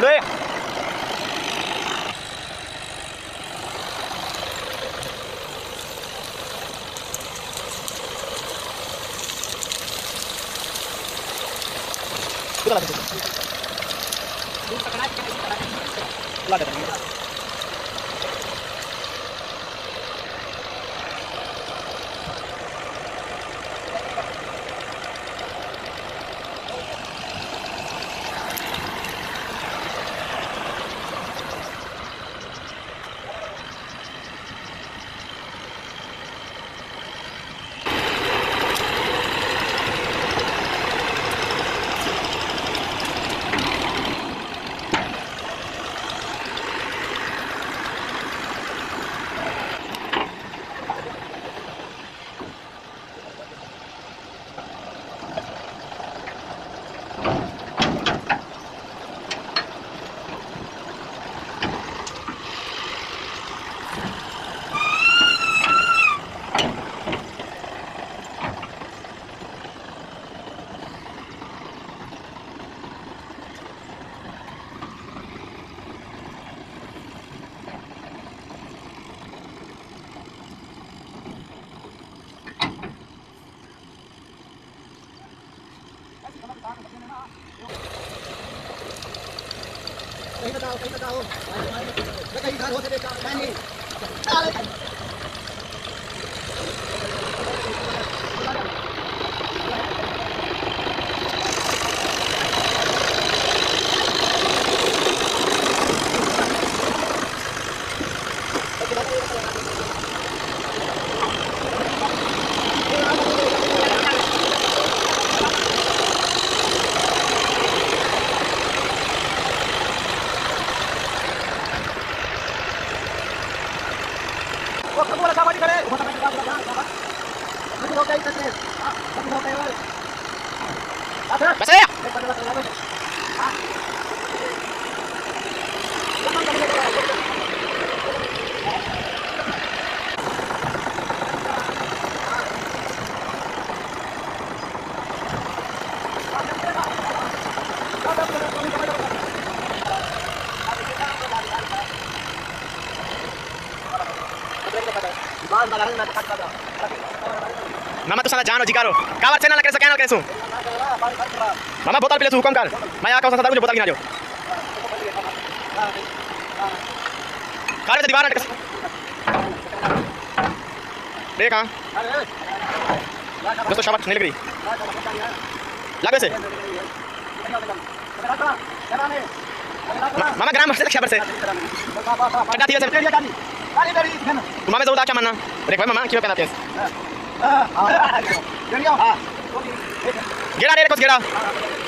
ले कहीं बताओ कहीं घर होते देखा मैं नहीं वो खबों लगा बड़ी करे बहुत बड़ी बात लगा हम लोग कहीं करते हैं हम लोग कहीं बस है Mama tu sana jano jikaro. Kawar chena na kenal kesu. Mama botol pile hukum kar. Maya kau sana muझे botol गिना जो. Kare दीवार अटक. देख हां. दोस्तों शाबाश नहीं लग रही. लगे से. मामा ग्राम से खबर से. चढ़ा दिया से. तुम्हारे जरूर क्या मानना देख भाई मामा क्यों पहनाते हैं गेड़ा रे कुछ गेड़ा